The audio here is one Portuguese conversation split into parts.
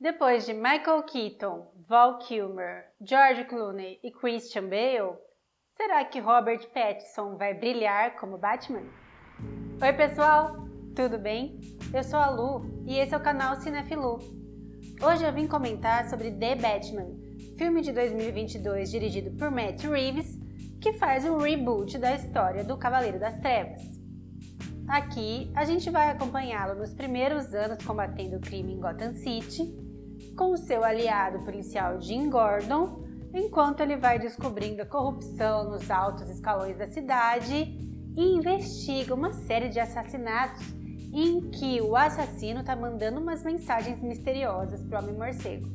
Depois de Michael Keaton, Val Kilmer, George Clooney e Christian Bale, será que Robert Pattinson vai brilhar como Batman? Oi pessoal, tudo bem? Eu sou a Lu e esse é o canal Cinefilu. Hoje eu vim comentar sobre The Batman, filme de 2022 dirigido por Matt Reeves, que faz um reboot da história do Cavaleiro das Trevas. Aqui a gente vai acompanhá-lo nos primeiros anos combatendo o crime em Gotham City, com o seu aliado policial Jim Gordon, enquanto ele vai descobrindo a corrupção nos altos escalões da cidade e investiga uma série de assassinatos em que o assassino está mandando umas mensagens misteriosas para o Homem-Morcego.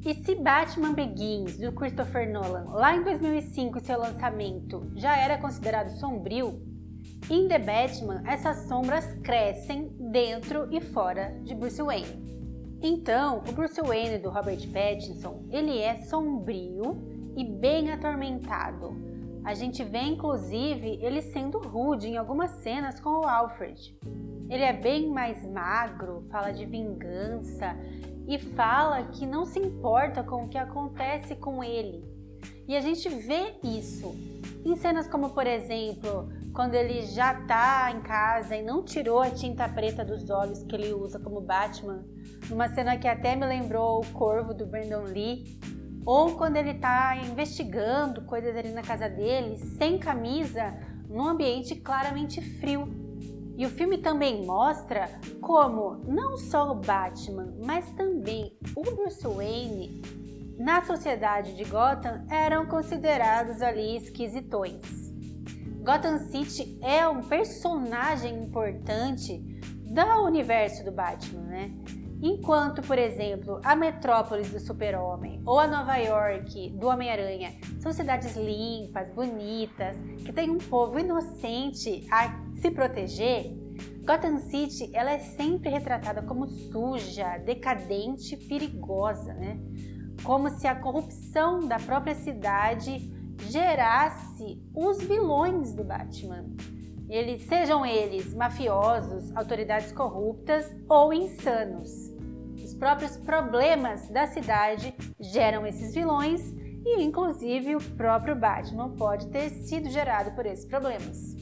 E se Batman Begins, do Christopher Nolan, lá em 2005, seu lançamento, já era considerado sombrio, em The Batman essas sombras crescem dentro e fora de Bruce Wayne. Então, o Bruce Wayne do Robert Pattinson, ele é sombrio e bem atormentado. A gente vê inclusive ele sendo rude em algumas cenas com o Alfred. Ele é bem mais magro, fala de vingança e fala que não se importa com o que acontece com ele. E a gente vê isso em cenas como, por exemplo, quando ele já tá em casa e não tirou a tinta preta dos olhos que ele usa como Batman, numa cena que até me lembrou o Corvo do Brandon Lee, ou quando ele tá investigando coisas ali na casa dele, sem camisa, num ambiente claramente frio. E o filme também mostra como não só o Batman, mas também o Bruce Wayne, na sociedade de Gotham, eram considerados ali esquisitões. Gotham City é um personagem importante do universo do Batman, né? Enquanto, por exemplo, a Metrópolis do Super-Homem ou a Nova York do Homem-Aranha são cidades limpas, bonitas, que tem um povo inocente a se proteger, Gotham City ela é sempre retratada como suja, decadente, perigosa, né? Como se a corrupção da própria cidade gerasse os vilões do Batman. Sejam eles mafiosos, autoridades corruptas ou insanos. Os próprios problemas da cidade geram esses vilões e, inclusive, o próprio Batman pode ter sido gerado por esses problemas.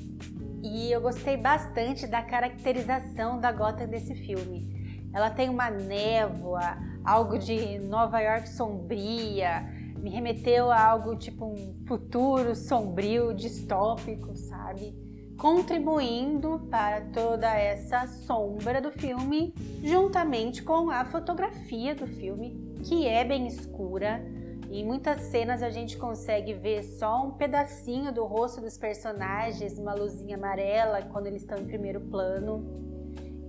E eu gostei bastante da caracterização da Gotham desse filme. Ela tem uma névoa, algo de Nova York sombria, me remeteu a algo tipo um futuro sombrio, distópico, sabe? Contribuindo para toda essa sombra do filme, juntamente com a fotografia do filme, que é bem escura. Em muitas cenas a gente consegue ver só um pedacinho do rosto dos personagens, uma luzinha amarela quando eles estão em primeiro plano.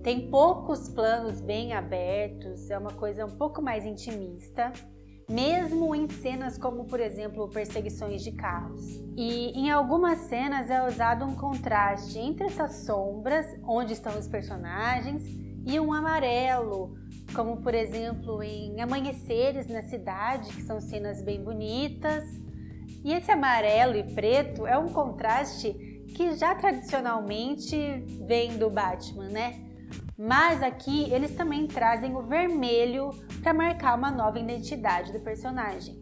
Tem poucos planos bem abertos, é uma coisa um pouco mais intimista, mesmo em cenas como, por exemplo, perseguições de carros. E em algumas cenas é usado um contraste entre essas sombras, onde estão os personagens, e um amarelo, como por exemplo em Amanheceres na Cidade, que são cenas bem bonitas. E esse amarelo e preto é um contraste que já tradicionalmente vem do Batman, né? Mas aqui eles também trazem o vermelho para marcar uma nova identidade do personagem.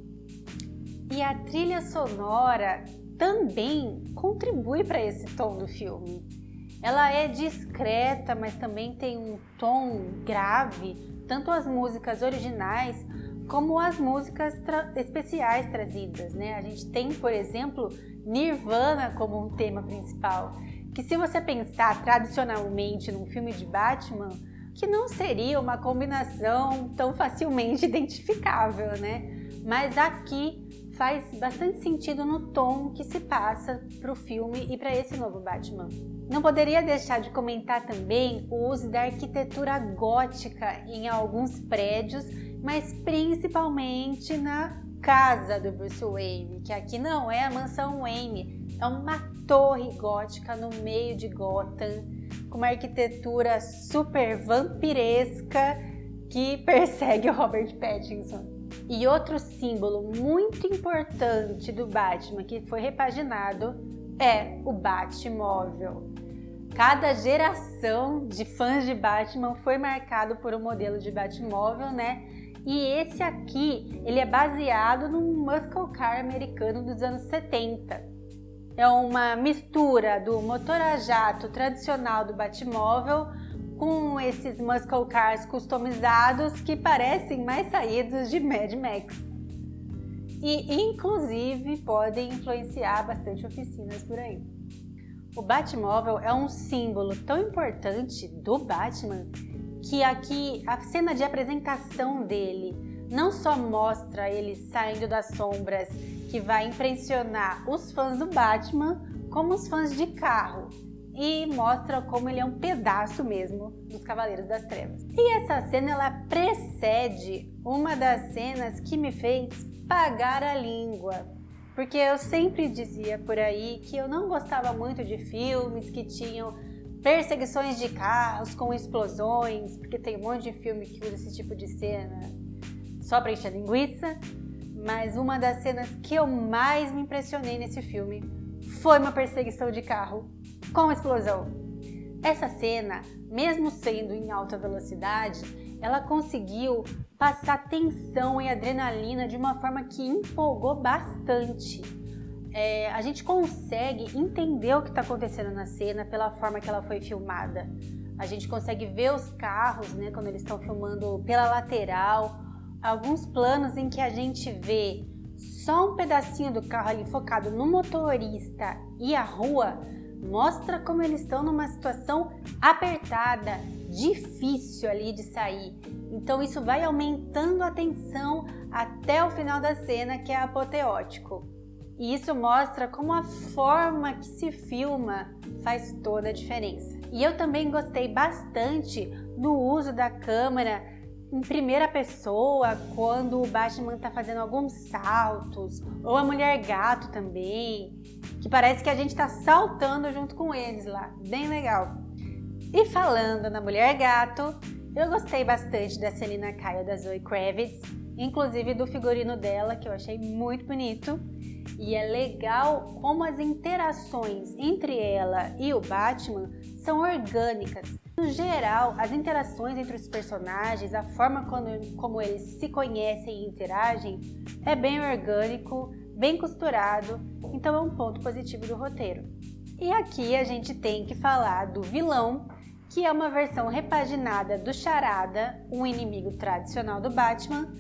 E a trilha sonora também contribui para esse tom do filme. Ela é discreta, mas também tem um tom grave, tanto as músicas originais como as músicas especiais trazidas, né? A gente tem, por exemplo, Nirvana como um tema principal, que se você pensar tradicionalmente num filme de Batman, que não seria uma combinação tão facilmente identificável, né? Mas aqui faz bastante sentido no tom que se passa para o filme e para esse novo Batman. Não poderia deixar de comentar também o uso da arquitetura gótica em alguns prédios, mas principalmente na casa do Bruce Wayne, que aqui não é a mansão Wayne, é uma torre gótica no meio de Gotham, com uma arquitetura super vampiresca que persegue o Robert Pattinson. E outro símbolo muito importante do Batman que foi repaginado é o Batmóvel. Cada geração de fãs de Batman foi marcado por um modelo de Batmóvel, né? E esse aqui, ele é baseado num muscle car americano dos anos 70. É uma mistura do motor a jato tradicional do Batmóvel com esses muscle cars customizados que parecem mais saídos de Mad Max. E, inclusive, podem influenciar bastante oficinas por aí. O Batmóvel é um símbolo tão importante do Batman que aqui a cena de apresentação dele não só mostra ele saindo das sombras, que vai impressionar os fãs do Batman, como os fãs de carro, e mostra como ele é um pedaço mesmo dos Cavaleiros das Trevas. E essa cena ela precede uma das cenas que me fez pagar a língua, porque eu sempre dizia por aí que eu não gostava muito de filmes que tinham perseguições de carros com explosões, porque tem um monte de filme que usa esse tipo de cena só para encher linguiça, mas uma das cenas que eu mais me impressionei nesse filme foi uma perseguição de carro com explosão. Essa cena, mesmo sendo em alta velocidade, ela conseguiu passar tensão e adrenalina de uma forma que empolgou bastante. A gente consegue entender o que está acontecendo na cena pela forma que ela foi filmada. A gente consegue ver os carros, né, quando eles estão filmando pela lateral, alguns planos em que a gente vê só um pedacinho do carro ali focado no motorista e a rua, mostra como eles estão numa situação apertada, difícil ali de sair. Então isso vai aumentando a tensão até o final da cena, que é apoteótico. E isso mostra como a forma que se filma faz toda a diferença. E eu também gostei bastante do uso da câmera em primeira pessoa, quando o Batman está fazendo alguns saltos, ou a Mulher Gato também, que parece que a gente está saltando junto com eles lá, bem legal. E falando na Mulher Gato, eu gostei bastante da Selina Kyle da Zoe Kravitz, inclusive do figurino dela, que eu achei muito bonito. E é legal como as interações entre ela e o Batman são orgânicas. No geral, as interações entre os personagens, a forma como eles se conhecem e interagem, é bem orgânico, bem costurado, então é um ponto positivo do roteiro. E aqui a gente tem que falar do vilão, que é uma versão repaginada do Charada, um inimigo tradicional do Batman,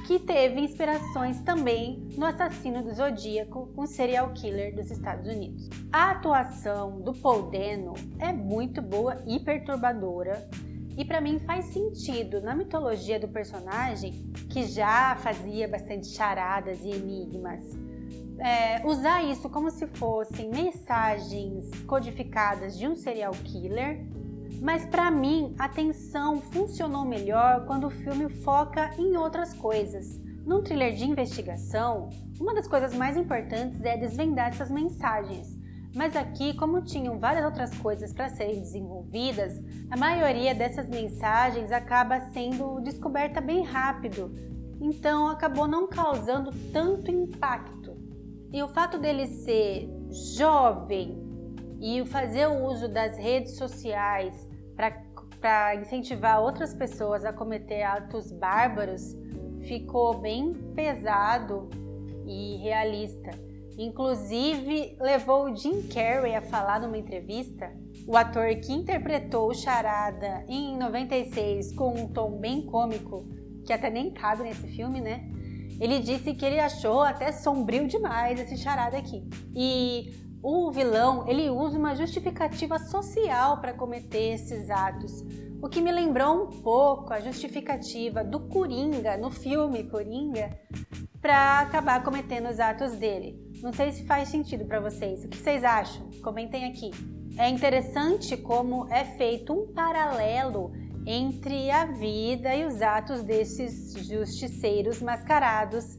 que teve inspirações também no Assassino do Zodíaco, um serial killer dos Estados Unidos. A atuação do Paul Dano é muito boa e perturbadora, e para mim faz sentido na mitologia do personagem, que já fazia bastante charadas e enigmas. Usar isso como se fossem mensagens codificadas de um serial killer. Mas para mim, a tensão funcionou melhor quando o filme foca em outras coisas. Num thriller de investigação, uma das coisas mais importantes é desvendar essas mensagens. Mas aqui, como tinham várias outras coisas para serem desenvolvidas, a maioria dessas mensagens acaba sendo descoberta bem rápido. Então acabou não causando tanto impacto. E o fato dele ser jovem e fazer o uso das redes sociais para incentivar outras pessoas a cometer atos bárbaros ficou bem pesado e realista. Inclusive, levou o Jim Carrey a falar numa entrevista, o ator que interpretou o Charada em 96 com um tom bem cômico, que até nem cabe nesse filme, né? Ele disse que ele achou até sombrio demais esse Charada aqui. E o vilão, ele usa uma justificativa social para cometer esses atos, o que me lembrou um pouco a justificativa do Coringa, no filme Coringa, para acabar cometendo os atos dele. Não sei se faz sentido para vocês. O que vocês acham? Comentem aqui. É interessante como é feito um paralelo entre a vida e os atos desses justiceiros mascarados,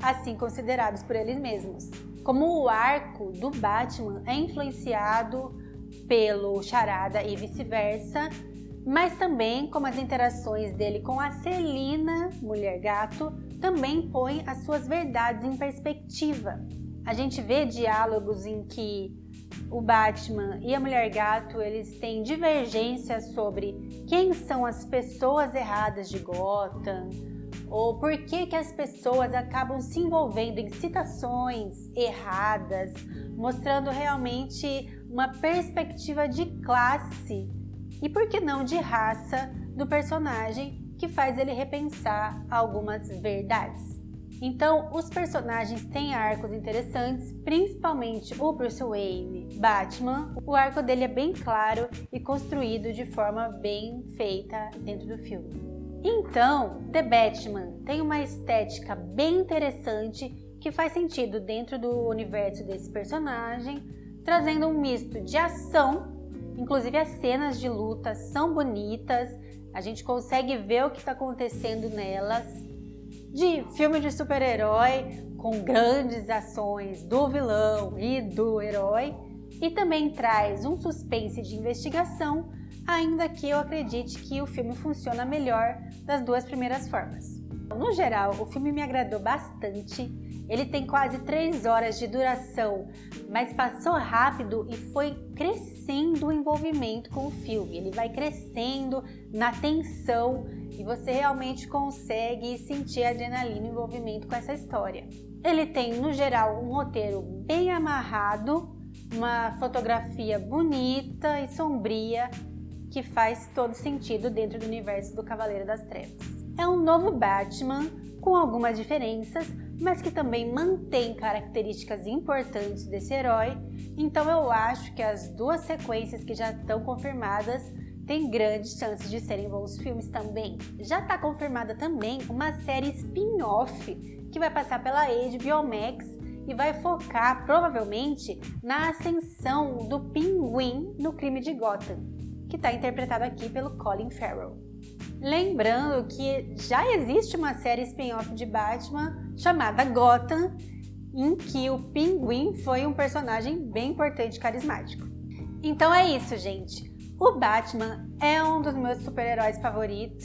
assim considerados por eles mesmos. Como o arco do Batman é influenciado pelo Charada e vice-versa, mas também como as interações dele com a Selina, Mulher Gato, também põem as suas verdades em perspectiva. A gente vê diálogos em que o Batman e a Mulher Gato eles têm divergências sobre quem são as pessoas erradas de Gotham, ou por que as pessoas acabam se envolvendo em situações erradas, mostrando realmente uma perspectiva de classe e, por que não, de raça do personagem, que faz ele repensar algumas verdades. Então, os personagens têm arcos interessantes, principalmente o Bruce Wayne, Batman. O arco dele é bem claro e construído de forma bem feita dentro do filme. Então, The Batman tem uma estética bem interessante que faz sentido dentro do universo desse personagem, trazendo um misto de ação, inclusive as cenas de luta são bonitas, a gente consegue ver o que está acontecendo nelas, de filme de super-herói com grandes ações do vilão e do herói, e também traz um suspense de investigação, ainda que eu acredite que o filme funciona melhor das duas primeiras formas. No geral, o filme me agradou bastante. Ele tem quase 3 horas de duração, mas passou rápido e foi crescendo o envolvimento com o filme. Ele vai crescendo na tensão e você realmente consegue sentir a adrenalina e o envolvimento com essa história. Ele tem, no geral, um roteiro bem amarrado, uma fotografia bonita e sombria que faz todo sentido dentro do universo do Cavaleiro das Trevas. É um novo Batman com algumas diferenças, mas que também mantém características importantes desse herói, então eu acho que as duas sequências que já estão confirmadas têm grandes chances de serem bons filmes também. Já está confirmada também uma série spin-off que vai passar pela HBO Max e vai focar provavelmente na ascensão do Pinguim no crime de Gotham, que está interpretado aqui pelo Colin Farrell. Lembrando que já existe uma série spin-off de Batman chamada Gotham, em que o Pinguim foi um personagem bem importante e carismático. Então é isso, gente. O Batman é um dos meus super-heróis favoritos,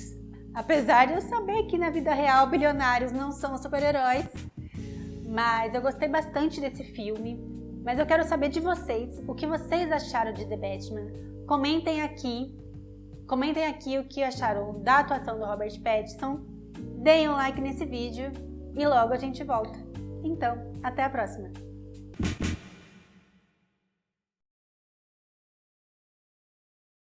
apesar de eu saber que na vida real bilionários não são super-heróis, mas eu gostei bastante desse filme. Mas eu quero saber de vocês, o que vocês acharam de The Batman. Comentem aqui o que acharam da atuação do Robert Pattinson, deem um like nesse vídeo e logo a gente volta. Então, até a próxima!